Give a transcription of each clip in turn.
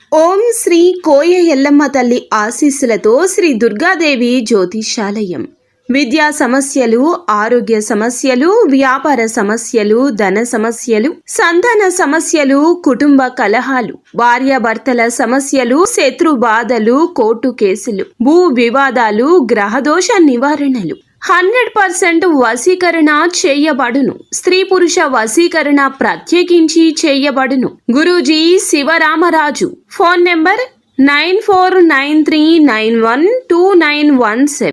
ఓం శ్రీ కోయ ఎల్లమ్మ తల్లి ఆశీస్సులతో శ్రీ దుర్గాదేవి జ్యోతిషాలయం. విద్యా సమస్యలు, ఆరోగ్య సమస్యలు, వ్యాపార సమస్యలు, ధన సమస్యలు, సంతాన సమస్యలు, కుటుంబ కలహాలు, భార్యాభర్తల సమస్యలు, శత్రు బాధలు, కోర్టు కేసులు, భూ వివాదాలు, గ్రహదోష నివారణలు 100% వశీకరణ చేయబడును. స్త్రీ పురుష వశీకరణ ప్రత్యేకించి చేయబడును. గురూజీ శివరామరాజు. Phone number 9493912917.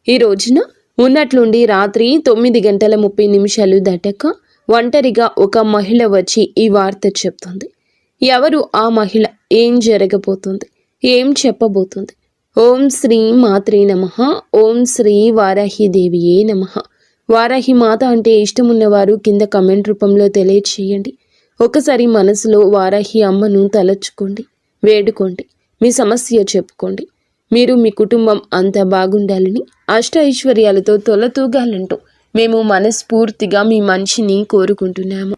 ఈ రోజున ఉన్నట్లుండి రాత్రి 9:30 దాటాక ఒంటరిగా ఒక మహిళ వచ్చి ఈ వార్త చెప్తుంది. ఎవరు ఆ మహిళ? ఏం జరగబోతుంది? ఏం చెప్పబోతుంది? ఓం శ్రీ మాత్రే నమః. ఓం శ్రీ వారాహిదేవియే నమః. వారాహి మాత అంటే ఇష్టమున్నవారు కింద కమెంట్ రూపంలో తెలియచేయండి. ఒకసారి మనసులో వారాహి అమ్మను తలచుకోండి, వేడుకోండి, మీ సమస్య చెప్పుకోండి. మీరు మీ కుటుంబం అంతా బాగుండాలని, అష్ట ఐశ్వర్యాలతో తొలతూగాలంటూ మేము మనస్ఫూర్తిగా మీ మంచిని కోరుకుంటున్నాము.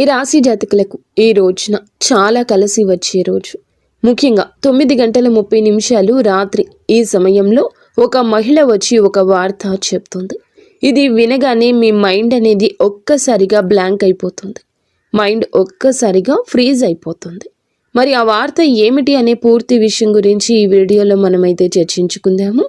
ఈ రాశి జాతకులకు ఈ రోజున చాలా కలిసి వచ్చే రోజు. ముఖ్యంగా 9:30 రాత్రి ఈ సమయంలో ఒక మహిళ వచ్చి ఒక వార్త చెప్తుంది. ఇది వినగానే మీ మైండ్ అనేది ఒక్కసారిగా బ్లాంక్ అయిపోతుంది. మైండ్ ఒక్కసారిగా ఫ్రీజ్ అయిపోతుంది. మరి ఆ వార్త ఏమిటి అనే పూర్తి విషయం గురించి ఈ వీడియోలో మనమైతే చర్చించుకుందాము.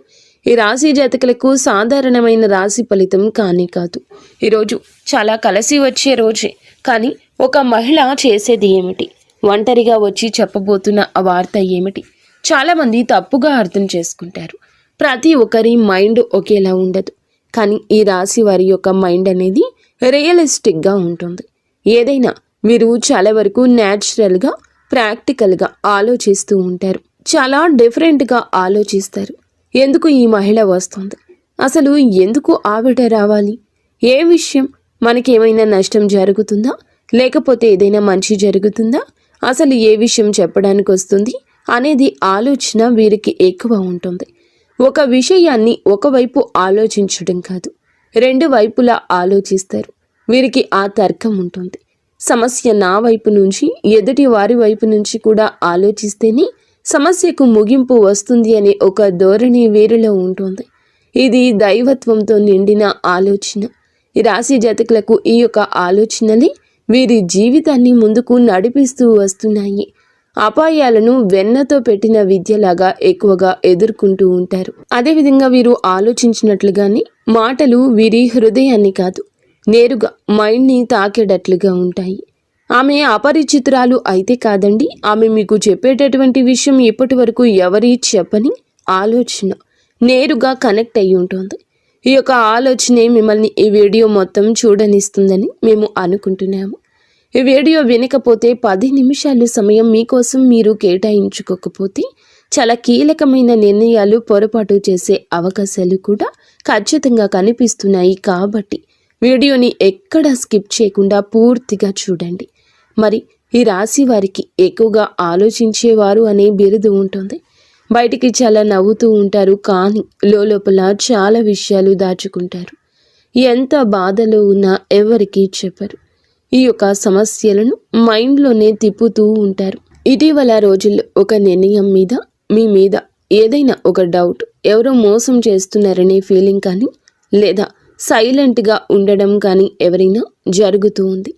ఈ రాశి జాతకులకు సాధారణమైన రాశి ఫలితం కానీ కాదు. ఈరోజు చాలా కలిసి వచ్చే రోజే. కానీ ఒక మహిళ చేసేది ఏమిటి? ఒంటరిగా వచ్చి చెప్పబోతున్న ఆ వార్త ఏమిటి? చాలామంది తప్పుగా అర్థం చేసుకుంటారు. ప్రతి ఒక్కరి మైండ్ ఒకేలా ఉండదు. కానీ ఈ రాశి వారి యొక్క మైండ్ అనేది రియలిస్టిక్గా ఉంటుంది. ఏదైనా వీరు చాలా వరకు న్యాచురల్గా, ప్రాక్టికల్గా ఆలోచిస్తూ ఉంటారు. చాలా డిఫరెంట్గా ఆలోచిస్తారు. ఎందుకు ఈ మహిళ వస్తుంది? అసలు ఎందుకు ఆవిడ రావాలి? ఏ విషయం? మనకేమైనా నష్టం జరుగుతుందా? లేకపోతే ఏదైనా మంచి జరుగుతుందా? అసలు ఏ విషయం చెప్పడానికి వస్తుంది అనేది ఆలోచన వీరికి ఎక్కువ ఉంటుంది. ఒక విషయాన్ని ఒకవైపు ఆలోచించడం కాదు, రెండు వైపులా ఆలోచిస్తారు. వీరికి ఆ తర్కం ఉంటుంది. సమస్య నా వైపు నుంచి, ఎదుటి వారి వైపు నుంచి కూడా ఆలోచిస్తేనే సమస్యకు ముగింపు వస్తుంది అనే ఒక ధోరణి వీరిలో ఉంటుంది. ఇది దైవత్వంతో నిండిన ఆలోచన. ఈ రాశి జాతకులకు ఈ యొక్క ఆలోచనలే వీరి జీవితాన్ని ముందుకు నడిపిస్తూ వస్తున్నాయి. అపాయాలను వెన్నతో పెట్టిన విద్యలాగా ఎక్కువగా ఎదుర్కొంటూ ఉంటారు. అదేవిధంగా వీరు ఆలోచించినట్లుగానే మాటలు వీరి హృదయాన్ని కాదు, నేరుగా మైండ్ని తాకేటట్లుగా ఉంటాయి. ఆమె అపరిచితురాలు అయితే కాదండి. ఆమె మీకు చెప్పేటటువంటి విషయం ఇప్పటి వరకు ఎవరి చెప్పని ఆలోచన నేరుగా కనెక్ట్ అయి ఉంటుంది. ఈ యొక్క ఆలోచనే మిమ్మల్ని ఈ వీడియో మొత్తం చూడనిస్తుందని మేము అనుకుంటున్నాము. ఈ వీడియో వినకపోతే 10 నిమిషాలు సమయం మీకోసం మీరు కేటాయించుకోకపోతే చాలా కీలకమైన నిర్ణయాలు పొరపాటు చేసే అవకాశాలు కూడా ఖచ్చితంగా కనిపిస్తున్నాయి. కాబట్టి వీడియోని ఎక్కడా స్కిప్ చేయకుండా పూర్తిగా చూడండి. మరి ఈ రాశి వారికి ఎక్కువగా ఆలోచించేవారు అనే బిరుదు ఉంటుంది. బయటికి చాలా నవ్వుతూ ఉంటారు, కానీ లోపల చాలా విషయాలు దాచుకుంటారు. ఎంత బాధలో ఉన్నా ఎవరికీ చెప్పరు. ఈ యొక్క సమస్యలను మైండ్లోనే తిప్పుతూ ఉంటారు. ఇటీవల రోజుల్లో ఒక నిర్ణయం మీద, మీ మీద ఏదైనా ఒక డౌట్, ఎవరో మోసం చేస్తున్నారనే ఫీలింగ్ కానీ, లేదా సైలెంట్గా ఉండడం కానీ ఎవరైనా జరుగుతూ ఉంది.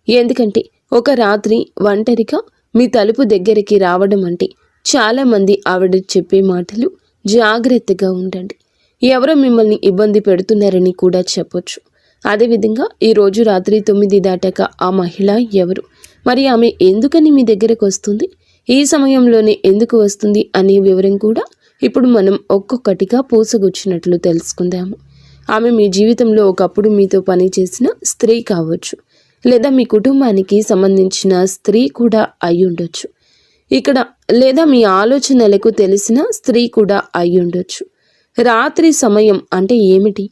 ఎందుకంటే ఒక రాత్రి ఒంటరిగా మీ తలుపు దగ్గరికి రావడం అంటే చాలామంది ఆవిడ చెప్పే మాటలు జాగ్రత్తగా ఉండండి, ఎవరో మిమ్మల్ని ఇబ్బంది పెడుతున్నారని కూడా చెప్పొచ్చు. అదేవిధంగా ఈరోజు రాత్రి 9 దాటాక ఆ మహిళ ఎవరు? మరి ఆమె ఎందుకని మీ దగ్గరకు వస్తుంది? ఈ సమయంలోనే ఎందుకు వస్తుంది అనే వివరం కూడా ఇప్పుడు మనం ఒక్కొక్కటిగా పూసగుచ్చినట్లు తెలుసుకుందాము. ఆమె మీ జీవితంలో ఒకప్పుడు మీతో పనిచేసిన స్త్రీ కావచ్చు, లేదా మీ కుటుంబానికి సంబంధించిన స్త్రీ కూడా అయి ఉండొచ్చు. ఇక్కడ లేదా మీ ఆలోచనలకు తెలిసిన స్త్రీ కూడా అయి ఉండొచ్చు. రాత్రి సమయం అంటే ఏమిటి?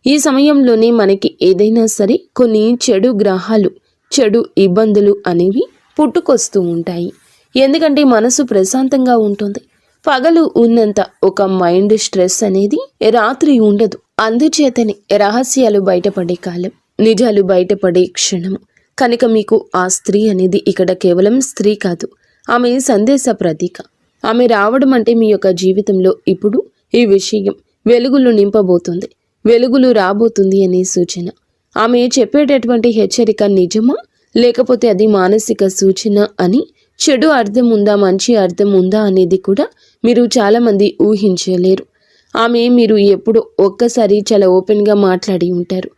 ఈ సమయంలోనే మనకి ఏదైనా సరే కొన్ని చెడు గ్రహాలు, చెడు ఇబ్బందులు అనేవి పుట్టుకొస్తూ ఉంటాయి. ఎందుకంటే మనసు ప్రశాంతంగా ఉంటుంది. పగలు ఉన్నంత ఒక మైండ్ స్ట్రెస్ అనేది రాత్రి ఉండదు. అందుచేతనే రహస్యాలు బయటపడే కాలం, నిజాలు బయటపడే క్షణము. కనుక మీకు ఆ స్త్రీ అనేది ఇక్కడ కేవలం స్త్రీ కాదు, ఆమె సందేశ ప్రతీక. ఆమె రావడం అంటే మీ యొక్క జీవితంలో ఇప్పుడు ఈ విషయం వెలుగులు నింపబోతుంది, వెలుగులు రాబోతుంది అనే సూచన. ఆమె చెప్పేటటువంటి హెచ్చరిక నిజమా లేకపోతే అది మానసిక సూచన అని, చెడు అర్థం ఉందా మంచి అర్థం ఉందా అనేది కూడా మీరు చాలామంది ఊహించలేరు. ఆమె మీరు ఎప్పుడో ఒక్కసారి చాలా ఓపెన్గా మాట్లాడి ఉంటారు.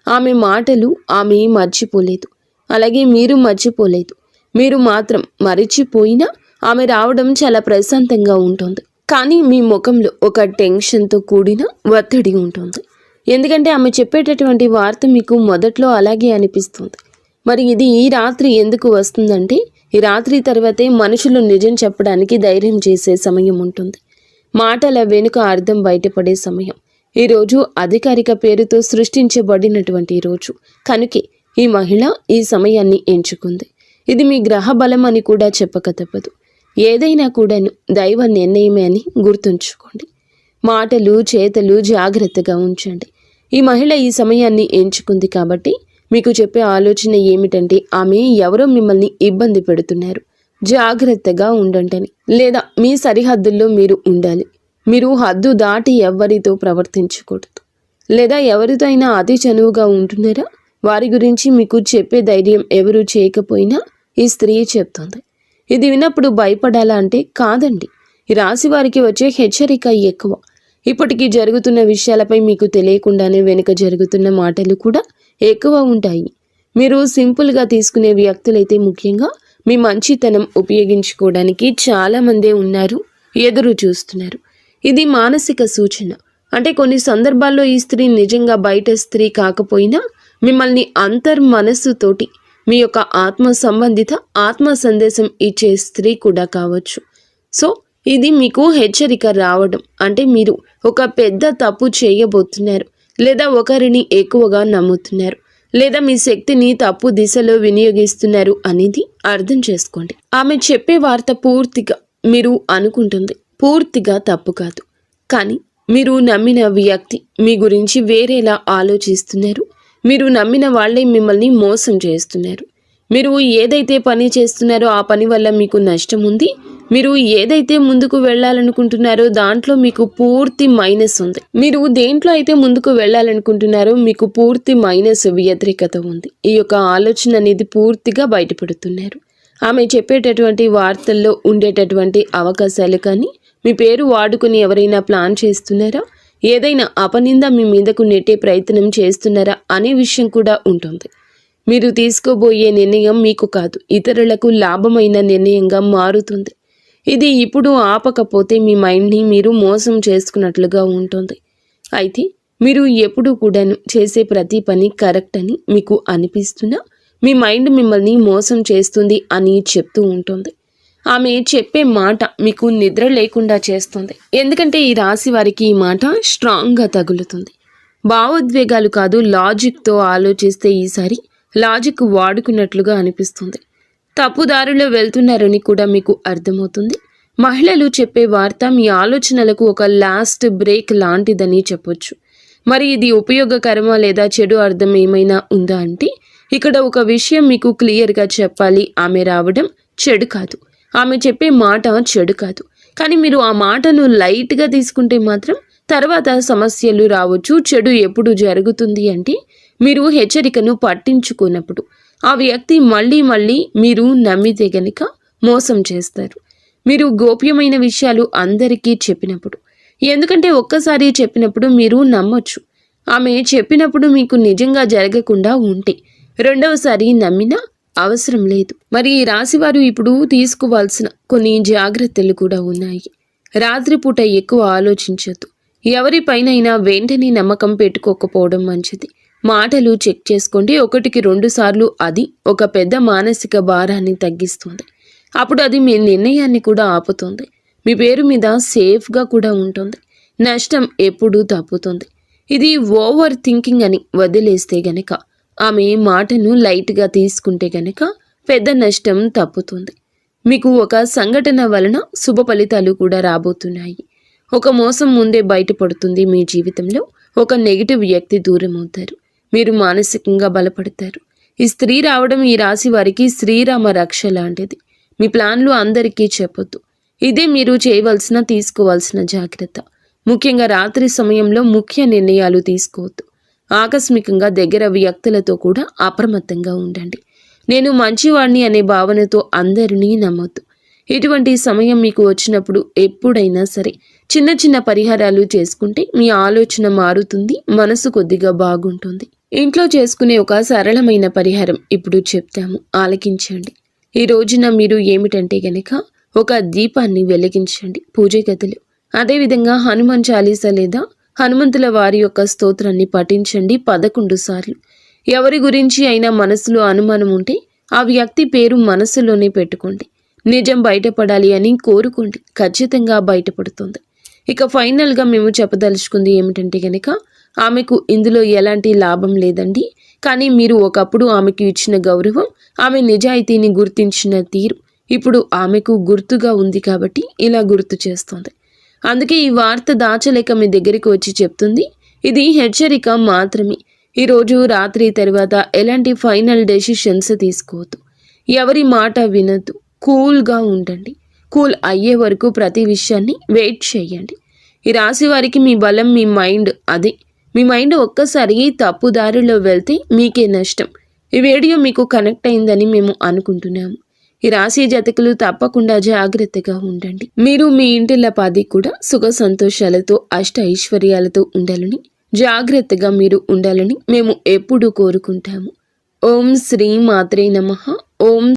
ఆమె మాటలు ఆమె మర్చిపోలేదు, అలాగే మీరు మర్చిపోలేదు. మీరు మాత్రం మరిచిపోయినా ఆమె రావడం చాలా ప్రశాంతంగా ఉంటుంది. కానీ మీ ముఖంలో ఒక టెన్షన్తో కూడిన ఒత్తిడి ఉంటుంది. ఎందుకంటే ఆమె చెప్పేటటువంటి వార్త మీకు మొదట్లో అలాగే అనిపిస్తుంది. మరి ఇది ఈ రాత్రి ఎందుకు వస్తుందంటే, ఈ రాత్రి తర్వాతే మనుషులు నిజం చెప్పడానికి ధైర్యం చేసే సమయం ఉంటుంది. మాటల వెనుక అర్థం బయటపడే సమయం. ఈరోజు అధికారిక పేరుతో సృష్టించబడినటువంటి రోజు కనుకే ఈ మహిళ ఈ సమయాన్ని ఎంచుకుంది. ఇది మీ గ్రహ బలం అని కూడా చెప్పక తప్పదు. ఏదైనా కూడాను దైవ నిర్ణయమే అని గుర్తుంచుకోండి. మాటలు చేతలు జాగ్రత్తగా ఉంచండి. ఈ మహిళ ఈ సమయాన్ని ఎంచుకుంది కాబట్టి మీకు చెప్పే ఆలోచన ఏమిటంటే, ఆమె ఎవరో మిమ్మల్ని ఇబ్బంది పెడుతున్నారు, జాగ్రత్తగా ఉండండి, లేదా మీ సరిహద్దుల్లో మీరు ఉండాలి. మీరు హద్దు దాటి ఎవరితో ప్రవర్తించకూడదు, లేదా ఎవరితో అయినా అతి చనువుగా ఉంటున్నారా వారి గురించి మీకు చెప్పే ధైర్యం ఎవరు చేయకపోయినా ఈ స్త్రీ చెప్తుంది. ఇది విన్నప్పుడు భయపడాలా అంటే కాదండి. ఈ రాశి వారికి వచ్చే హెచ్చరిక ఎక్కువ. ఇప్పటికీ జరుగుతున్న విషయాలపై మీకు తెలియకుండానే వెనుక జరుగుతున్న మాటలు కూడా ఎక్కువ ఉంటాయి. మీరు సింపుల్గా తీసుకునే వ్యక్తులైతే ముఖ్యంగా మీ మంచితనం ఉపయోగించుకోవడానికి చాలామందే ఉన్నారు, ఎదురు చూస్తున్నారు. ఇది మానసిక సూచన. అంటే కొన్ని సందర్భాల్లో ఈ స్త్రీ నిజంగా బయట స్త్రీ కాకపోయినా మిమ్మల్ని అంతర్మనస్సుతోటి మీ యొక్క ఆత్మ సంబంధిత ఆత్మ సందేశం ఇచ్చే స్త్రీ కూడా కావచ్చు. సో ఇది మీకు హెచ్చరిక రావడం అంటే మీరు ఒక పెద్ద తప్పు చేయబోతున్నారు, లేదా ఒకరిని ఎక్కువగా నమ్ముతున్నారు, లేదా మీ శక్తిని తప్పు దిశలో వినియోగిస్తున్నారు అనేది అర్థం చేసుకోండి. ఆమె చెప్పే వార్త పూర్తిగా మీరు అనుకుంటుంది పూర్తిగా తప్పు కాదు, కానీ మీరు నమ్మిన వ్యక్తి మీ గురించి వేరేలా ఆలోచిస్తున్నారు. మీరు నమ్మిన వాళ్ళే మిమ్మల్ని మోసం చేస్తున్నారు. మీరు ఏదైతే పని చేస్తున్నారో ఆ పని వల్ల మీకు నష్టం ఉంది. మీరు ఏదైతే ముందుకు వెళ్ళాలనుకుంటున్నారో దాంట్లో మీకు పూర్తి మైనస్ ఉంది. మీరు దేంట్లో అయితే ముందుకు వెళ్ళాలనుకుంటున్నారో మీకు పూర్తి మైనస్ వ్యతిరేకత ఉంది. ఈ యొక్క ఆలోచన అనేది పూర్తిగా బయటపడుతున్నారు. ఆమె చెప్పేటటువంటి వార్తల్లో ఉండేటటువంటి అవకాశాలు కానీ మీ పేరు వాడుకుని ఎవరైనా ప్లాన్ చేస్తున్నారా, ఏదైనా అపనింద మీ మీదకు నెట్టే ప్రయత్నం చేస్తున్నారా అనే విషయం కూడా ఉంటుంది. మీరు తీసుకోబోయే నిర్ణయం మీకు కాదు, ఇతరులకు లాభమైన నిర్ణయంగా మారుతుంది. ఇది ఇప్పుడు ఆపకపోతే మీ మైండ్ని మీరు మోసం చేసుకున్నట్లుగా ఉంటుంది. అయితే మీరు ఎప్పుడు కూడాను చేసే ప్రతి పని కరెక్ట్ అని మీకు అనిపిస్తున్నా మీ మైండ్ మిమ్మల్ని మోసం చేస్తుంది అని చెప్తూ ఉంటుంది. ఆమె చెప్పే మాట మీకు నిద్ర లేకుండా చేస్తుంది. ఎందుకంటే ఈ రాశి వారికి ఈ మాట స్ట్రాంగ్గా తగులుతుంది. భావోద్వేగాలు కాదు, లాజిక్తో ఆలోచిస్తే ఈసారి లాజిక్ వాడుకున్నట్లుగా అనిపిస్తుంది. తప్పుదారిలో వెళ్తున్నారని కూడా మీకు అర్థమవుతుంది. మహిళలు చెప్పే వార్త మీ ఆలోచనలకు ఒక లాస్ట్ బ్రేక్ లాంటిదని చెప్పొచ్చు. మరి ఇది ఉపయోగకరమా లేదా చెడు అర్థం ఏమైనా ఉందా అంటే, ఇక్కడ ఒక విషయం మీకు క్లియర్గా చెప్పాలి. ఆమె రావడం చెడు కాదు, ఆమె చెప్పే మాట చెడు కాదు. కానీ మీరు ఆ మాటను లైట్గా తీసుకుంటే మాత్రం తర్వాత సమస్యలు రావచ్చు. చెడు ఎప్పుడు జరుగుతుంది అంటే, మీరు హెచ్చరికను పట్టించుకున్నప్పుడు ఆ వ్యక్తి మళ్ళీ మీరు నమ్మితే గనుక మోసం చేస్తారు. మీరు గోప్యమైన విషయాలు అందరికీ చెప్పినప్పుడు, ఎందుకంటే ఒక్కసారి చెప్పినప్పుడు మీరు నమ్మొచ్చు. ఆమె చెప్పినప్పుడు మీకు నిజంగా జరగకుండా ఉంటే రెండవసారి నమ్మినా అవసరం లేదు. మరి ఈ రాశివారు ఇప్పుడు తీసుకోవాల్సిన కొన్ని జాగ్రత్తలు కూడా ఉన్నాయి. రాత్రిపూట ఎక్కువ ఆలోచించొద్దు. ఎవరిపైనైనా వెంటనే నమ్మకం పెట్టుకోకపోవడం మంచిది. మాటలు చెక్ చేసుకోండి. 1కి 2 సార్లు అది ఒక పెద్ద మానసిక భారాన్ని తగ్గిస్తుంది. అప్పుడు అది మీ నిర్ణయాన్ని కూడా ఆపుతుంది. మీ పేరు మీద సేఫ్గా కూడా ఉంటుంది. నష్టం ఎప్పుడూ తప్పుతుంది. ఇది ఓవర్ థింకింగ్ అని వదిలేస్తే గనక, ఆమె మాటను లైట్గా తీసుకుంటే గనక పెద్ద నష్టం తప్పుతుంది. మీకు ఒక సంఘటన వలన శుభ ఫలితాలు కూడా రాబోతున్నాయి. ఒక మోసం ముందే బయటపడుతుంది. మీ జీవితంలో ఒక నెగిటివ్ వ్యక్తి దూరం అవుతారు. మీరు మానసికంగా బలపడతారు. ఈ స్త్రీ రావడం ఈ రాశి వారికి శ్రీరామ రక్ష లాంటిది. మీ ప్లాన్లు అందరికీ చెప్పొద్దు. ఇదే మీరు తీసుకోవాల్సిన జాగ్రత్త. ముఖ్యంగా రాత్రి సమయంలో ముఖ్య నిర్ణయాలు తీసుకోవద్దు. ఆకస్మికంగా దగ్గర వ్యక్తులతో కూడా అప్రమత్తంగా ఉండండి. నేను మంచివాణ్ణి అనే భావనతో అందరినీ నమ్మొద్దు. ఇటువంటి సమయం మీకు వచ్చినప్పుడు ఎప్పుడైనా సరే చిన్న చిన్న పరిహారాలు చేసుకుంటే మీ ఆలోచన మారుతుంది, మనసు కొద్దిగా బాగుంటుంది. ఇంట్లో చేసుకునే ఒక సరళమైన పరిహారం ఇప్పుడు చెప్తాము, ఆలకించండి. ఈ రోజున మీరు ఏమిటంటే గనక ఒక దీపాన్ని వెలిగించండి పూజ గదిలో. అదేవిధంగా హనుమాన్ చాలీసా లేదా హనుమంతుల వారి యొక్క స్తోత్రాన్ని పఠించండి 11 సార్లు. ఎవరి గురించి అయినా మనసులో అనుమానం ఉంటే ఆ వ్యక్తి పేరు మనసులోనే పెట్టుకోండి. నిజం బయటపడాలి అని కోరుకోండి, ఖచ్చితంగా బయటపడుతుంది. ఇక ఫైనల్గా మేము చెప్పదలుచుకుంది ఏమిటంటే గనక ఆమెకు ఇందులో ఎలాంటి లాభం లేదండి. కానీ మీరు ఒకప్పుడు ఆమెకు ఇచ్చిన గౌరవం, ఆమె నిజాయితీని గుర్తించిన తీరు ఇప్పుడు ఆమెకు గుర్తుగా ఉంది కాబట్టి ఇలా గుర్తు చేస్తోంది. అందుకే ఈ వార్త దాచలేక మీ దగ్గరికి వచ్చి చెప్తుంది. ఇది హెచ్చరిక మాత్రమే. ఈరోజు రాత్రి తర్వాత ఎలాంటి ఫైనల్ డెసిషన్స్ తీసుకోవద్దు. ఎవరి మాట వినద్దు. కూల్గా ఉండండి. కూల్ అయ్యే వరకు ప్రతి విషయాన్ని వెయిట్ చేయండి. ఈ రాశి వారికి మీ బలం మీ మైండ్. అదే మీ మైండ్ ఒక్కసారి తప్పుదారిలో వెళ్తే మీకే నష్టం. ఈ వీడియో మీకు కనెక్ట్ అయిందని మేము అనుకుంటున్నాము. ఈ రాశి జాతకులు తప్పకుండా జాగ్రత్తగా ఉండండి. మీరు మీ ఇంటిల్లపాది కూడా సుఖ సంతోషాలతో అష్ట ఐశ్వర్యాలతో ఉండాలని, జాగ్రత్తగా మీరు ఉండాలని మేము ఎప్పుడూ కోరుకుంటాము. ఓం శ్రీ మాత్రే నమః. ఓం